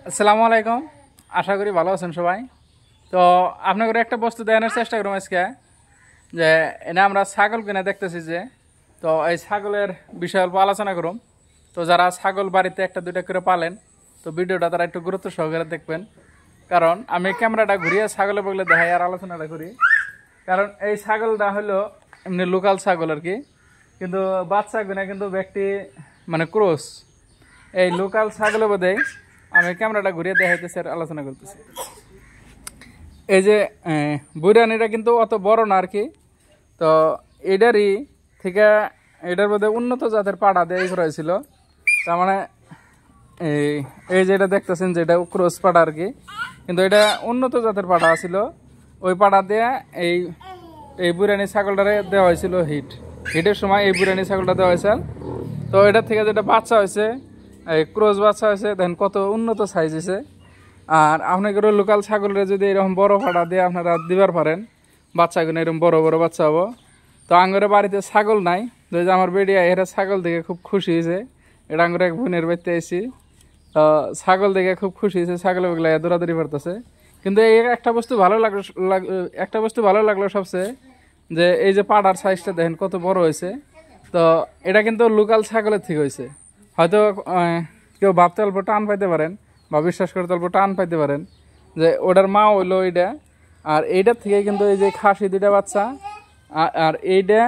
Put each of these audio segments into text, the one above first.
আসসালামু আলাইকুম। আশা করি ভালো আছেন সবাই। তো আপনাদের একটা বস্তু দেখানোর চেষ্টা করুন আজকে, যে এনে আমরা ছাগল কিনে দেখতেছি যে, তো এই ছাগলের বিষয়ে অল্প আলোচনা করুন। তো যারা ছাগল বাড়িতে একটা দুইটা করে পালেন, তো ভিডিওটা তারা একটু গুরুত্ব সহকারে দেখবেন, কারণ আমি ক্যামেরাটা ঘুরিয়ে ছাগলের বগলে দেখাই আর আলোচনাটা করি। কারণ এই ছাগলটা হলো এমনি লোকাল ছাগল আর কি, কিন্তু বাচ্চা কিনা কিন্তু ব্যক্তি মানে ক্রস। এই লোকাল ছাগলের বোধে আমি ক্যামেরাটা ঘুরিয়ে দেখাইতেছি আর আলোচনা করতেছি। এই যে বুড়ানিটা কিন্তু অত বড় না আর কি, তো এটারই থেকে এটার মধ্যে উন্নত জাতের পাড়া দিয়ে করা হয়েছিল। তার মানে এই এই যেটা দেখতেছেন যেটা ক্রস পাড়া আর কি, কিন্তু এটা উন্নত জাতের পাড়া ছিল। ওই পাড়া দিয়ে এই এই বুড়ানি ছাগলটারে দেওয়া হয়েছিল হিটের সময় এই বুড়ানি ছাগলটা দেওয়া হয়েছে। তো এটার থেকে যেটা বাচ্চা হয়েছে, এই ক্রস বাচ্চা হয়েছে, দেখেন কত উন্নত সাইজ হয়েছে। আর আপনাদের লোকাল ছাগলের যদি এরকম বড় ফাটা দিয়ে আপনারা দিবার পারেন, বাচ্চাগুলো এরকম বড় বড় বাচ্চা হবো। তো আঙ্গরে বাড়িতে ছাগল নাই, যে আমার বেডিয়া এরা ছাগল দেখে খুব খুশি হয়েছে। এটা আঙ্গরে এক বোনের বাড়িতে এসেছি, তো ছাগল দেখে খুব খুশি হয়েছে, ছাগলের ওগুলো দৌড়াদৌড়ি করতেছে। কিন্তু এই একটা বস্তু ভালো লাগলো সবচেয়ে, যে এই যে পাড়ার সাইজটা দেখেন কত বড় হয়েছে। তো এটা কিন্তু লোকাল ছাগলের থেকে হয়েছে। হয়তো কেউ ভাবতে অল্প টান পাইতে পারেন বা বিশ্বাস করতে অল্প টান পাইতে পারেন যে ওটার মা হইলো এইটা, আর এইটার থেকে কিন্তু এই যে খাসি দুইটা বাচ্চা, আর এইটা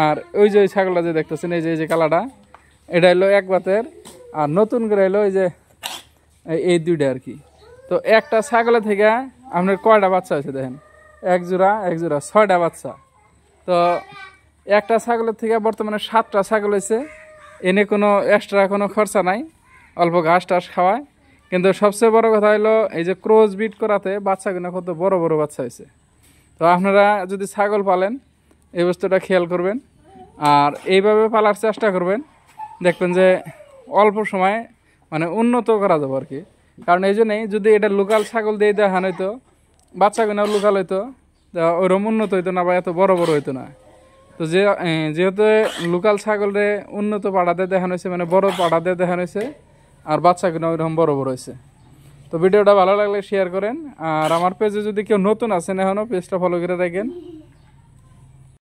আর ওই যে ছাগলটা যে দেখতেছেন এই যে কালাটা, এটা হলো এক বাতের। আর নতুন করে হলো এই যে এই দুইটা আর কি। তো একটা ছাগলের থেকে আপনার কয়টা বাচ্চা হয়েছে দেখেন, এক জোড়া 6টা বাচ্চা। তো একটা ছাগলের থেকে বর্তমানে 7টা ছাগল হয়েছে। এনে কোনো এক্সট্রা কোনো খরচা নাই, অল্প ঘাস টাস খাওয়ায়। কিন্তু সবচেয়ে বড় কথা হলো এই যে ক্রস বিট করাতে বাচ্চাগুলো কত বড় বড় বাচ্চা হয়েছে। তো আপনারা যদি ছাগল পালেন এই বস্তুটা খেয়াল করবেন আর এইভাবে পালার চেষ্টা করবেন, দেখবেন যে অল্প সময়ে মানে উন্নত করা যাবে আর কি। কারণ এই জন্যই যদি এটা লোকাল ছাগল দিয়ে দেখানো হইতো, বাচ্চাগুলো লোকাল হইতো, ওইরকম উন্নত হইতো না বা এত বড় বড় হইতো না। তো যেহেতু লোকাল ছাগলের উন্নত পাড়াতে দেখানো হয়েছে, মানে বড় পাড়াতে দেখানো হয়েছে, আর বাচ্চাগুলো ওইরকম বড় বড় হয়েছে। তো ভিডিওটা ভালো লাগলে শেয়ার করেন, আর আমার পেজে যদি কেউ নতুন আছেন এখনও পেজটা ফলো করে রাখেন।